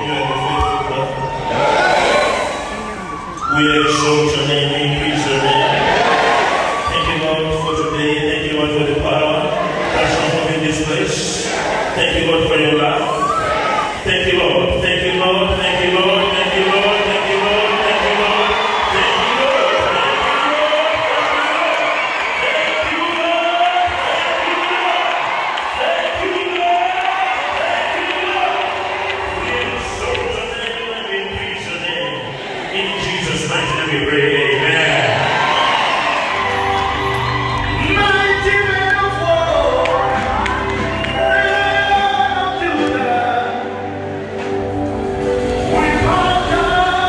You are the faithful God. We exalt your name, we increase your name. Thank you, Lord, for today. Thank you, Lord, for the power that's come in this place. Thank you, Lord, for your love. Thank you, Lord. Thank you, Lord. Thank you, Lord. Thank you, Lord. Thank you, Lord. Thank you, Lord. Thank you, Lord. Thank you, Lord. Thank you, Lord. Thank you, Lord. We exalt your name and we praise your name. In Jesus' mighty name we pray. Amen. Mighty man of war, Lion of Judah, we bow down.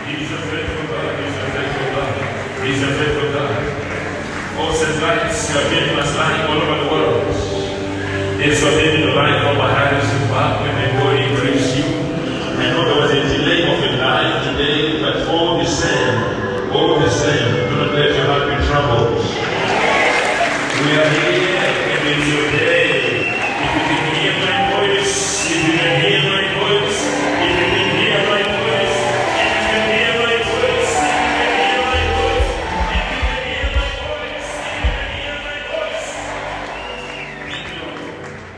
He's a faithful God. He's a faithful God. He's a faithful God. Ocean lights are getting us lying all over the world. It's for them to lie from behind us and back when they go increase you. I know there was a delay of a life today, but all the same, do not let your heart be troubled. We are here, and it's your day. If you can hear my voice, if you can hear my voice, if you can hear my voice, if you can hear my voice, if you can hear my voice, if you can hear my voice, if you can hear my voice. Thank you, Lord.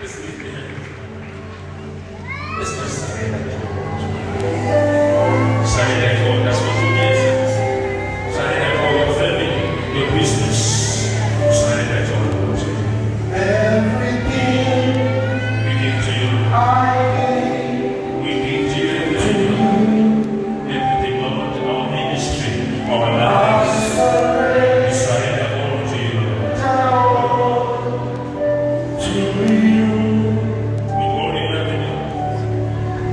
Let's lift your hand. Let's not surrender. Surrender to God. That's what you need. Surrender to your family, your business. Surrender to God. Everything We give to you. I gave We give to you everything. Everything, Lord. Our ministry, our lives. We surrender all to you, Lord. down to you. We hold in nothing.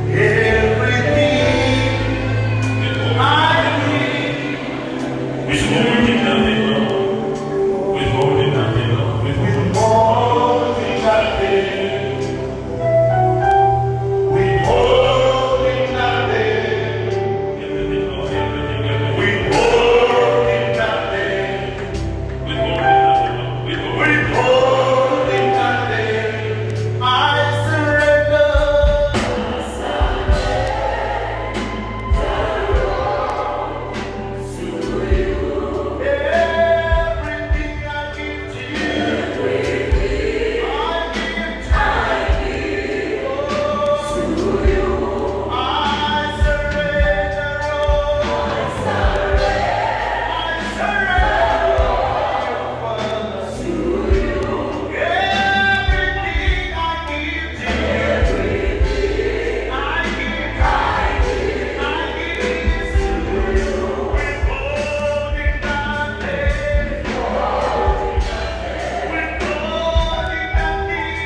Everything We hold I in nothing, Lord. We hold in nothing, Lord. We hold in nothing, Lord. We hold in hold in nothing. We hold in nothing. everything, Lord. Everything, We everything. hold in nothing. We hold in nothing, Lord. We hold We in hold in nothing. I surrender. Everything I give to you. I give to you. I surrender. I surrender. Everything I give to you. I give to you. Withholding nothing. Withholding nothing.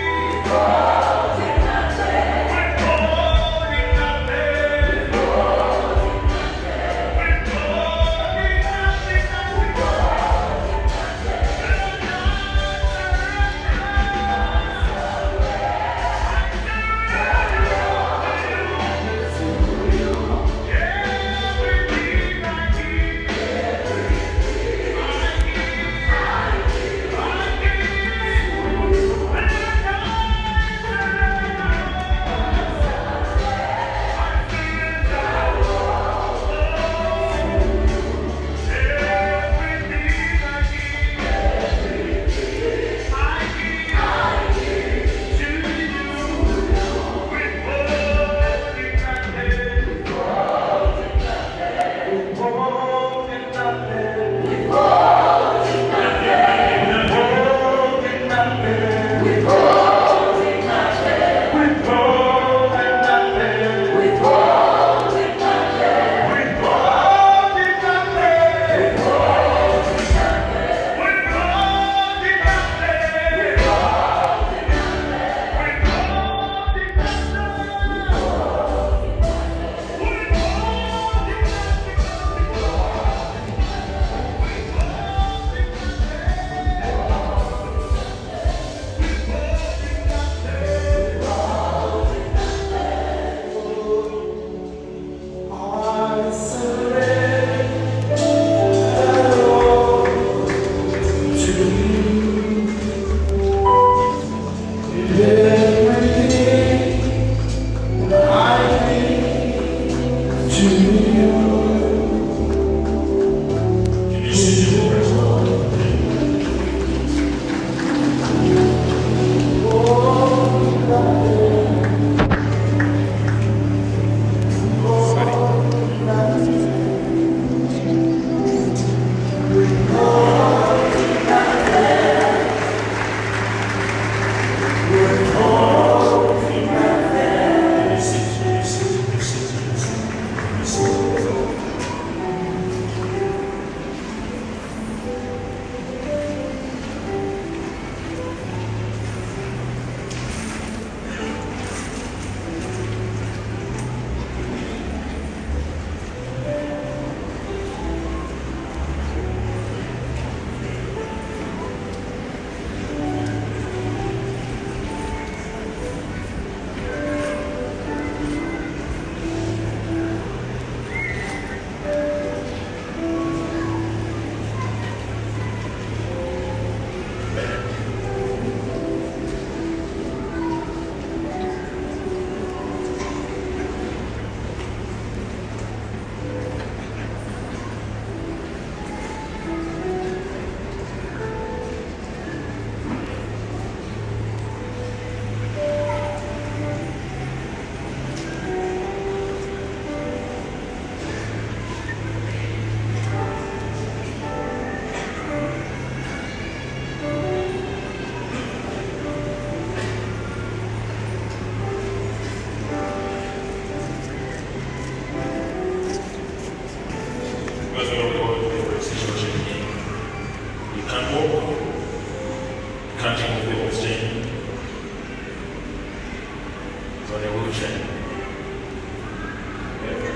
on a wheelchair.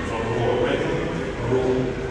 From who already? Who